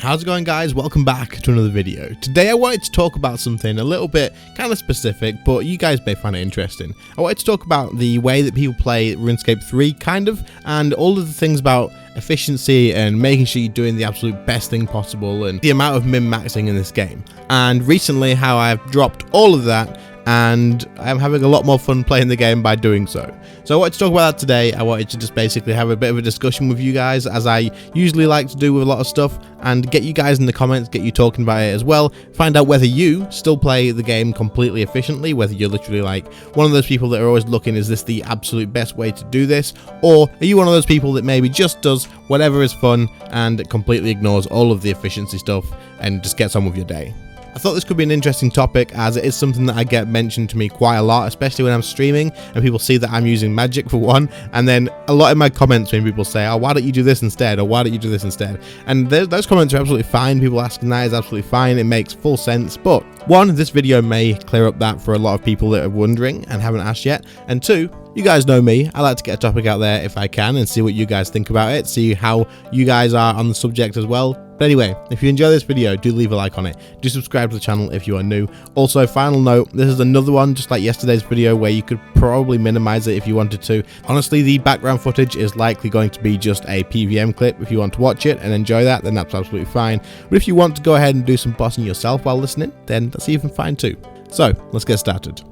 How's it going, guys? Welcome back to another video. Today I wanted to talk about something a little bit kind of specific, but you guys may find it interesting. I wanted to talk about the way that people play RuneScape 3 and all of the things about efficiency and making sure you're doing the absolute best thing possible and the amount of min-maxing in this game. And recently how I've dropped all of that and I'm having a lot more fun playing the game by doing so. So I wanted to talk about that today. I wanted to just basically have a bit of a discussion with you guys, as I usually like to do with a lot of stuff, and get you guys in the comments, get you talking about it as well, find out whether you still play the game completely efficiently, whether you're literally like one of those people that are always looking, is this the absolute best way to do this, or are you one of those people that maybe just does whatever is fun and completely ignores all of the efficiency stuff and just gets on with your day. I thought this could be an interesting topic, as it is something that I get mentioned to me quite a lot, especially when I'm streaming and people see that I'm using magic for one, and then a lot in my comments when people say, oh, why don't you do this instead, or why don't you do this instead? And those comments are absolutely fine. People asking that is absolutely fine. It makes full sense. But one, this video may clear up that for a lot of people that are wondering and haven't asked yet, and two, you guys know me, I like to get a topic out there if I can and see what you guys think about it, see how you guys are on the subject as well. But anyway, if you enjoy this video, do leave a like on it. Do subscribe to the channel if you are new. Also, final note, this is another one just like yesterday's video where you could probably minimize it if you wanted to. Honestly, the background footage is likely going to be just a PVM clip. If you want to watch it and enjoy that, then that's absolutely fine. But if you want to go ahead and do some bossing yourself while listening, then that's even fine too. So, let's get started.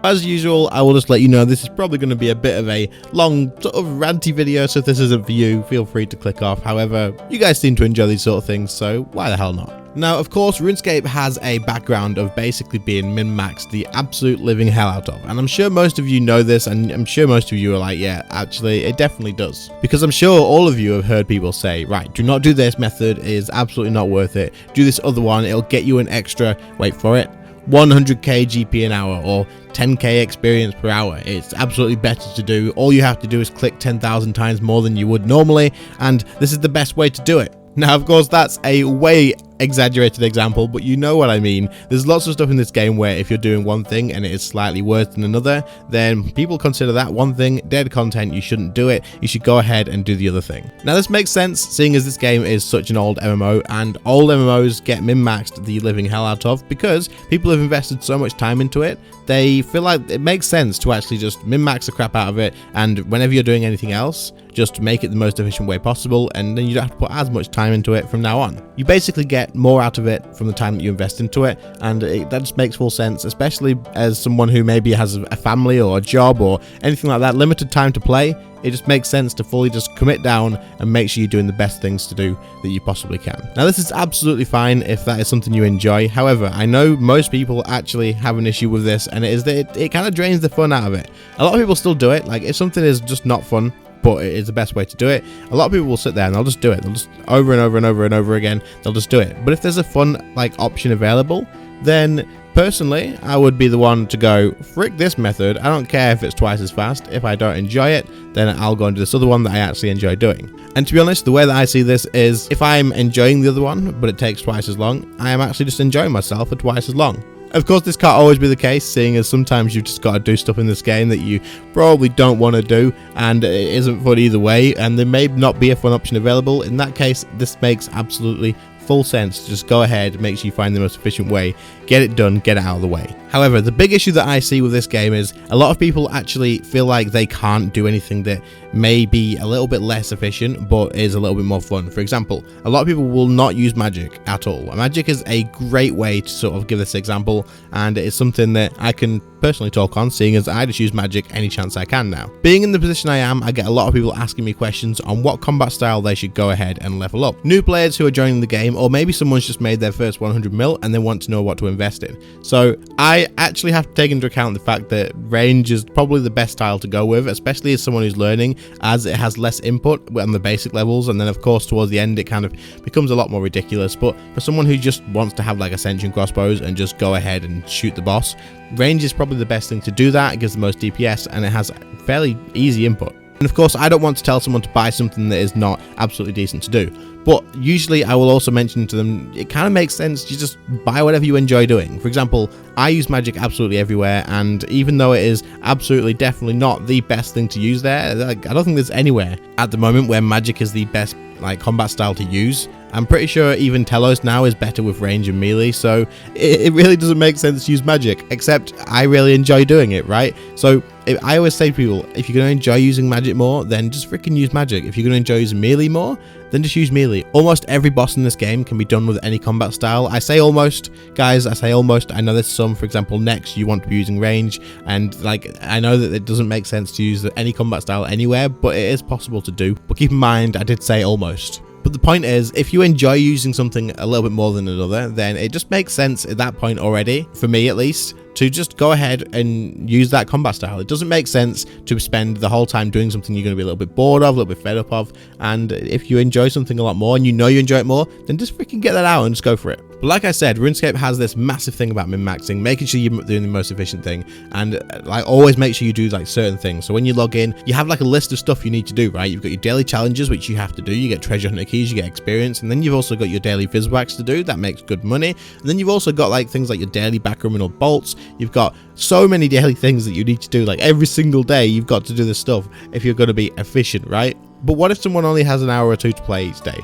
As usual, I will just let you know this is probably going to be a bit of a long sort of ranty video, so if this isn't for you, feel free to click off. However, you guys seem to enjoy these sort of things, so why the hell not? Now, of course, RuneScape has a background of basically being min-maxed the absolute living hell out of, and I'm sure most of you know this, and I'm sure most of you are like, yeah, actually, it definitely does. Because I'm sure all of you have heard people say, right, do not do this method, it is absolutely not worth it. Do this other one, it'll get you an extra, wait for it, 100k GP an hour or 10k experience per hour. It's absolutely better to do. All you have to do is click 10,000 times more than you would normally, and this is the best way to do it. Now, of course, that's a way exaggerated example, but you know what I mean. There's lots of stuff in this game where if you're doing one thing and it is slightly worse than another, then people consider that one thing dead content. You shouldn't do it. You should go ahead and do the other thing. Now, this makes sense, seeing as this game is such an old MMO, and old MMOs get min-maxed the living hell out of because people have invested so much time into it. They feel like it makes sense to actually just min-max the crap out of it, and whenever you're doing anything else, just make it the most efficient way possible, and then you don't have to put as much time into it from now on. You basically get more out of it from the time that you invest into it, and that just makes full sense, especially as someone who maybe has a family or a job or anything like that, limited time to play. It just makes sense to fully just commit down and make sure you're doing the best things to do that you possibly can. Now, this is absolutely fine if that is something you enjoy. However, I know most people actually have an issue with this, and it is that it kind of drains the fun out of it. A lot of people still do it. Like, if something is just not fun, but it is the best way to do it, a lot of people will sit there and they'll just do it. They'll just over and over and over and over again, they'll just do it. But if there's a fun option available, then personally, I would be the one to go, frick this method. I don't care if it's twice as fast. If I don't enjoy it, then I'll go and do this other one that I actually enjoy doing. And to be honest, the way that I see this is, if I'm enjoying the other one, but it takes twice as long, I am actually just enjoying myself for twice as long. Of course, this can't always be the case, seeing as sometimes you've just got to do stuff in this game that you probably don't want to do, and it isn't fun either way, and there may not be a fun option available. In that case, this makes absolutely full sense. Just go ahead, make sure you find the most efficient way, get it done, get it out of the way. However, the big issue that I see with this game is a lot of people actually feel like they can't do anything that may be a little bit less efficient but is a little bit more fun. For example, a lot of people will not use magic at all. Magic is a great way to sort of give this example, and it's something that I can personally talk on, seeing as I just use magic any chance I can now. Being in the position I am, I get a lot of people asking me questions on what combat style they should go ahead and level up. New players who are joining the game, or maybe someone's just made their first 100 mil and they want to know what to invest in. So I actually have to take into account the fact that range is probably the best style to go with, especially as someone who's learning, as it has less input on the basic levels, and then of course towards the end it kind of becomes a lot more ridiculous. But for someone who just wants to have like ascension crossbows and just go ahead and shoot the boss, range is probably the best thing to do that. It gives the most DPS and it has fairly easy input. And of course, I don't want to tell someone to buy something that is not absolutely decent to do. But usually I will also mention to them, it kind of makes sense to just buy whatever you enjoy doing. For example, I use magic absolutely everywhere, and even though it is absolutely definitely not the best thing to use there, I don't think there's anywhere at the moment where magic is the best combat style to use. I'm pretty sure even Telos now is better with range and melee, so it really doesn't make sense to use magic, except I really enjoy doing it, right? So I always say to people, if you're going to enjoy using magic more, then just freaking use magic. If you're going to enjoy using melee more, then just use melee. Almost every boss in this game can be done with any combat style. I say almost, guys, I say almost. I know there's some, for example, next you want to be using range, and like I know that it doesn't make sense to use any combat style anywhere, but it is possible to do. But keep in mind, I did say almost. But the point is, if you enjoy using something a little bit more than another, then it just makes sense at that point already, for me at least, to just go ahead and use that combat style. It doesn't make sense to spend the whole time doing something you're going to be a little bit bored of, a little bit fed up of, and if you enjoy something a lot more and you know you enjoy it more, then just freaking get that out and just go for it. But like I said, RuneScape has this massive thing about min-maxing, making sure you're doing the most efficient thing, and like always make sure you do like certain things. So when you log in, you have like a list of stuff you need to do, right? You've got your daily challenges, which you have to do. You get treasure hunter keys, you get experience, and then you've also got your daily Viswax to do. That makes good money. And then you've also got like things like your daily backroom and bolts. You've got so many daily things that you need to do. Like every single day, you've got to do this stuff if you're going to be efficient, right? But what if someone only has an hour or two to play each day?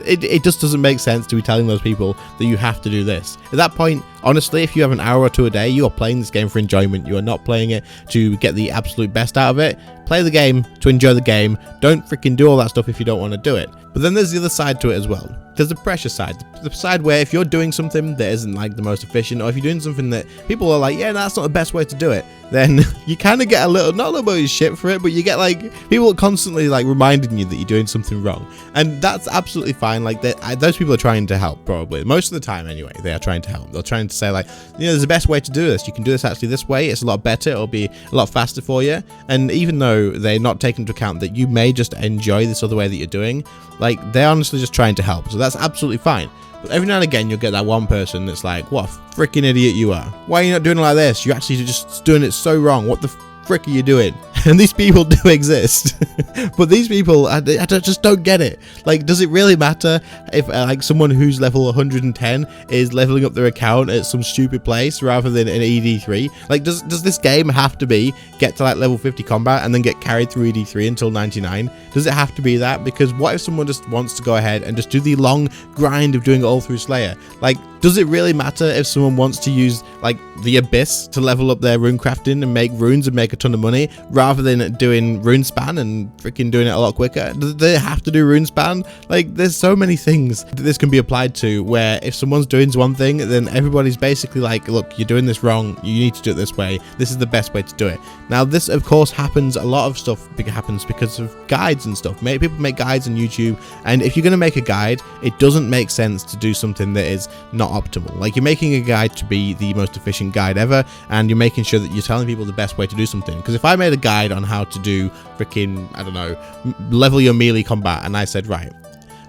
It just doesn't make sense to be telling those people that you have to do this. At that point, honestly, if you have an hour or two a day, you are playing this game for enjoyment. You are not playing it to get the absolute best out of it. Play the game to enjoy the game. Don't freaking do all that stuff if you don't want to do it. But then there's the other side to it as well. There's the pressure side. The side where if you're doing something that isn't like the most efficient, or if you're doing something that people are like, yeah, that's not the best way to do it, then you kind of get a little, not a little bit of shit for it, but you get like people constantly like reminding you that you're doing something wrong. And that's absolutely fine. Like those people are trying to help, probably. Most of the time anyway, they are trying to help. They're trying to say like, you know, there's a best way to do this. You can do this actually this way. It's a lot better. It'll be a lot faster for you. And even though they're not taking into account that you may just enjoy this other way that you're doing, like they're honestly just trying to help. So that's absolutely fine. But every now and again, you'll get that one person that's like, what a freaking idiot you are. Why are you not doing it like this? You're actually just doing it so wrong. What the frick are you doing? And these people do exist. But these people, I just don't get it. Like, does it really matter if like someone who's level 110 is leveling up their account at some stupid place rather than an ED3? Like, does this game have to be get to like level 50 combat and then get carried through ED3 until 99? Does it have to be that? Because what if someone just wants to go ahead and just do the long grind of doing it all through Slayer? Like, does it really matter if someone wants to use like the Abyss to level up their rune crafting and make runes and make a ton of money rather than doing RuneSpan and freaking doing it a lot quicker? Do they have to do RuneSpan? Like, there's so many things that this can be applied to where if someone's doing one thing, then everybody's basically like, look, you're doing this wrong. You need to do it this way. This is the best way to do it. Now, this of course happens, a lot of stuff happens because of guides and stuff. People make guides on YouTube, and if you're going to make a guide, it doesn't make sense to do something that is not optimal. Like, you're making a guide to be the most efficient guide ever, and you're making sure that you're telling people the best way to do something. Because if I made a guide on how to do freaking, I don't know, level your melee combat, and I said, right,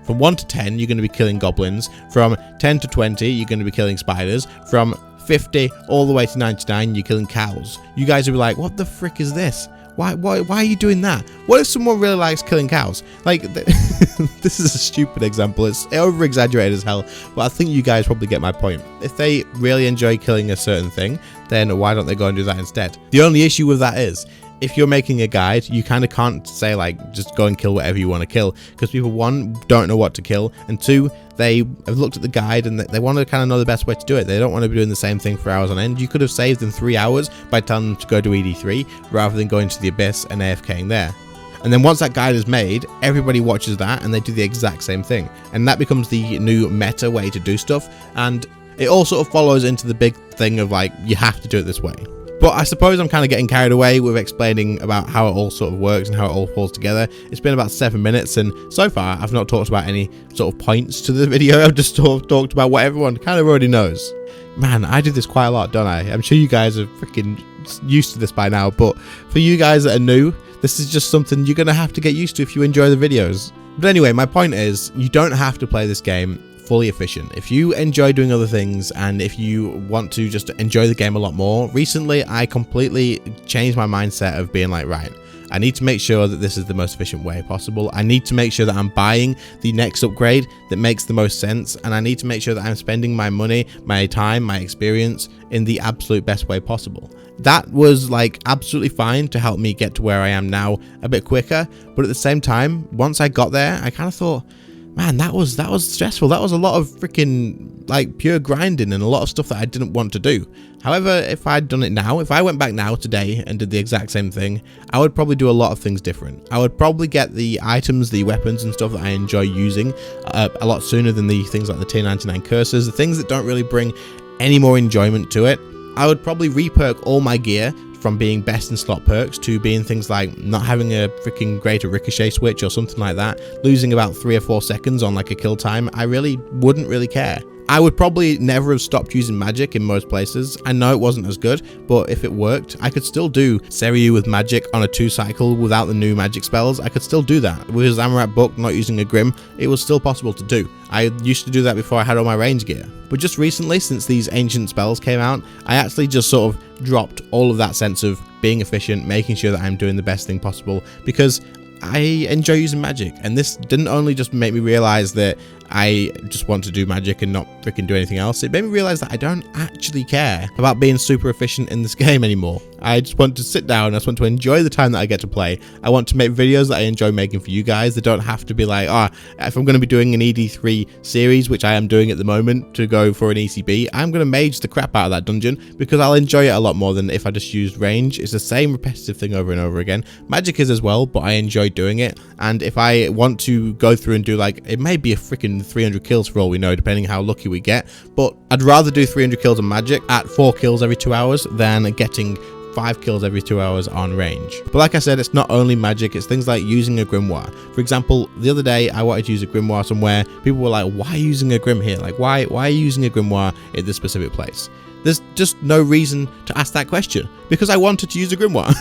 from 1 to 10 you're going to be killing goblins, from 10 to 20 you're going to be killing spiders, from 50 all the way to 99 you're killing cows, you guys will be like, what the frick is this? Why are you doing that? What if someone really likes killing cows? Like, this is a stupid example. It's over-exaggerated as hell, but I think you guys probably get my point. If they really enjoy killing a certain thing, then why don't they go and do that instead? The only issue with that is, if you're making a guide, you kind of can't say like, just go and kill whatever you want to kill, because people, one, don't know what to kill, and two, they have looked at the guide and they want to kind of know the best way to do it. They don't want to be doing the same thing for hours on end. You could have saved them 3 hours by telling them to go to ED3 rather than going to the Abyss and AFKing there. And then once that guide is made, everybody watches that and they do the exact same thing. And that becomes the new meta way to do stuff. And it all sort of follows into the big thing of like, you have to do it this way. But I suppose I'm kind of getting carried away with explaining about how it all sort of works and how it all falls together. It's been about 7 minutes, and so far I've not talked about any sort of points to the video. I've just sort of talked about what everyone kind of already knows. Man, I do this quite a lot, don't I? I'm sure you guys are freaking used to this by now, but for you guys that are new, this is just something you're going to have to get used to if you enjoy the videos. But anyway, my point is, you don't have to play this game fully efficient. If you enjoy doing other things and if you want to just enjoy the game a lot more, recently I completely changed my mindset of being like, right, I need to make sure that this is the most efficient way possible. I need to make sure that I'm buying the next upgrade that makes the most sense, and I need to make sure that I'm spending my money, my time, my experience in the absolute best way possible. That was like absolutely fine to help me get to where I am now a bit quicker, but at the same time, once I got there, I kind of thought, man, that was stressful. That was a lot of freaking like pure grinding and a lot of stuff that I didn't want to do. However, if I'd done it now, if I went back now today and did the exact same thing, I would probably do a lot of things different. I would probably get the items, the weapons and stuff that I enjoy using a lot sooner than the things like the tier 99 curses, the things that don't really bring any more enjoyment to it. I would probably reperk all my gear from being best in slot perks to being things like not having a freaking greater ricochet switch or something like that, losing about 3 or 4 seconds on like a kill time. I really wouldn't really care. I would probably never have stopped using magic in most places. I know it wasn't as good, but if it worked, I could still do Seiryu with magic on a 2 cycle without the new magic spells. I could still do that. With his Amarat book, not using a Grim, it was still possible to do. I used to do that before I had all my range gear. But just recently, since these ancient spells came out, I actually just sort of dropped all of that sense of being efficient, making sure that I'm doing the best thing possible, because I enjoy using magic, and this didn't only just make me realize that I just want to do magic and not freaking do anything else. It made me realize that I don't actually care about being super efficient in this game anymore. I just want to sit down, I just want to enjoy the time that I get to play. I want to make videos that I enjoy making for you guys. They don't have to be like, if I'm going to be doing an ED3 series, which I am doing at the moment to go for an ECB, I'm going to mage the crap out of that dungeon because I'll enjoy it a lot more than if I just used range. It's the same repetitive thing over and over again. Magic is as well, but I enjoy doing it. And if I want to go through and do like, it may be a freaking 300 kills for all we know, depending how lucky we get, but I'd rather do 300 kills on magic at 4 kills every 2 hours than getting 5 kills every 2 hours on range. But like I said, it's not only magic, it's things like using a grimoire. For example, the other day I wanted to use a grimoire somewhere. People were like, why are you using a grim here? Like, why are you using a grimoire at this specific place? There's just no reason to ask that question, because I wanted to use a grimoire.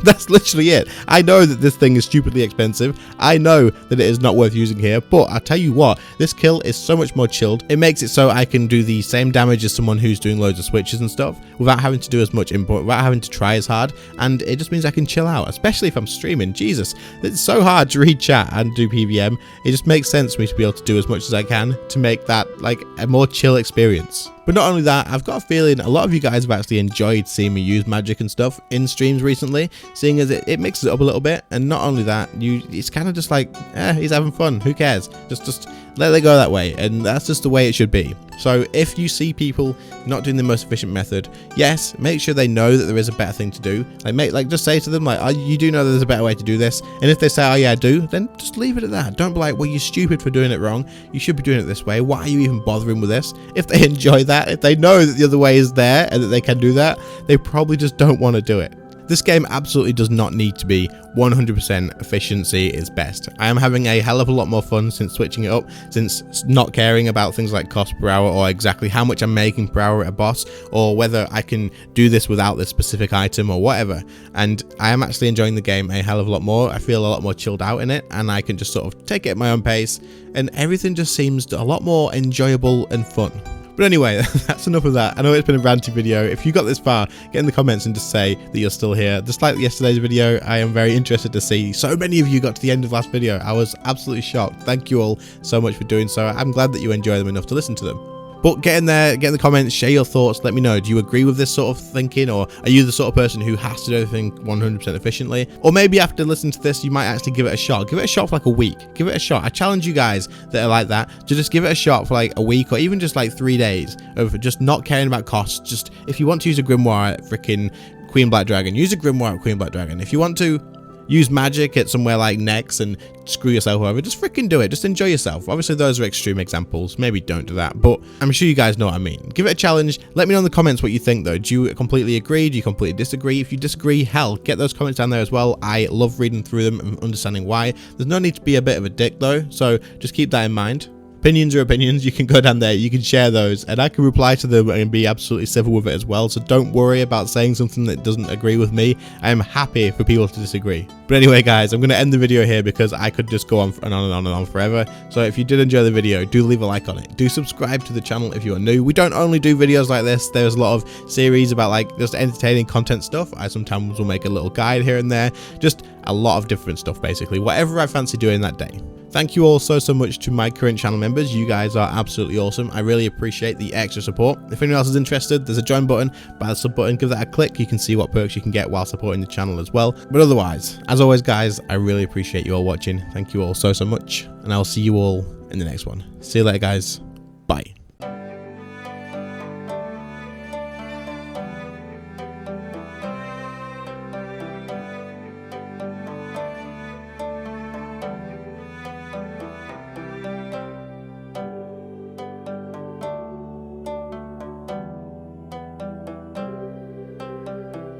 That's literally it. I know that this thing is stupidly expensive. I know that it is not worth using here, but I tell you what, this kill is so much more chilled. It makes it so I can do the same damage as someone who's doing loads of switches and stuff without having to do as much input, without having to try as hard, and it just means I can chill out, especially if I'm streaming. Jesus, it's so hard to read chat and do PVM. It just makes sense for me to be able to do as much as I can to make that like a more chill experience. But not only that, I've got a feeling a lot of you guys have actually enjoyed seeing me use magic and stuff in streams recently, seeing as it mixes it up a little bit. And not only that, it's kind of just like, he's having fun, who cares? Just let it go that way, and that's just the way it should be. So if you see people not doing the most efficient method, yes, make sure they know that there is a better thing to do. Like just say to them, like, you do know there's a better way to do this. And if they say, oh yeah, I do, then just leave it at that. Don't be like, well, you're stupid for doing it wrong. You should be doing it this way. Why are you even bothering with this? If they enjoy that, if they know that the other way is there and that they can do that, they probably just don't want to do it. This game absolutely does not need to be 100% efficiency is best. I am having a hell of a lot more fun since switching it up, since not caring about things like cost per hour or exactly how much I'm making per hour at a boss, or whether I can do this without this specific item or whatever. And I am actually enjoying the game a hell of a lot more. I feel a lot more chilled out in it, and I can just sort of take it at my own pace, and everything just seems a lot more enjoyable and fun. But anyway, that's enough of that. I know it's been a ranty video. If you got this far, get in the comments and just say that you're still here. Just like yesterday's video, I am very interested to see so many of you got to the end of last video. I was absolutely shocked. Thank you all so much for doing so. I'm glad that you enjoy them enough to listen to them. But get in there, get in the comments, share your thoughts, let me know. Do you agree with this sort of thinking, or are you the sort of person who has to do everything 100% efficiently? Or maybe after listening to this, you might actually give it a shot. Give it a shot for like a week. Give it a shot. I challenge you guys that are like that to just give it a shot for like a week, or even just like 3 days of just not caring about costs. Just if you want to use a grimoire at freaking Queen Black Dragon, use a grimoire at Queen Black Dragon. If you want to use magic at somewhere like Nex and screw yourself over, just freaking do it. Just enjoy yourself. Obviously those are extreme examples, maybe don't do that, but I'm sure you guys know what I mean. Give it a challenge. Let me know in the comments what you think though. Do you completely agree? Do you completely disagree? If you disagree, hell, get those comments down there as well. I love reading through them and understanding why. There's no need to be a bit of a dick though, so just keep that in mind. Opinions are opinions. You can go down there, you can share those, and I can reply to them and be absolutely civil with it as well. So don't worry about saying something that doesn't agree with me. I am happy for people to disagree. But anyway, guys, I'm going to end the video here because I could just go on and on and on and on forever. So if you did enjoy the video, do leave a like on it. Do subscribe to the channel if you are new. We don't only do videos like this. There's a lot of series about like just entertaining content stuff. I sometimes will make a little guide here and there. Just a lot of different stuff, basically. Whatever I fancy doing that day. Thank you all so much to my current channel members. You guys are absolutely awesome. I really appreciate the extra support. If anyone else is interested, there's a join button, by the sub button, give that a click. You can see what perks you can get while supporting the channel as well. But otherwise, as always guys, I really appreciate you all watching. Thank you all so much, and I'll see you all in the next one. See you later, guys. Bye.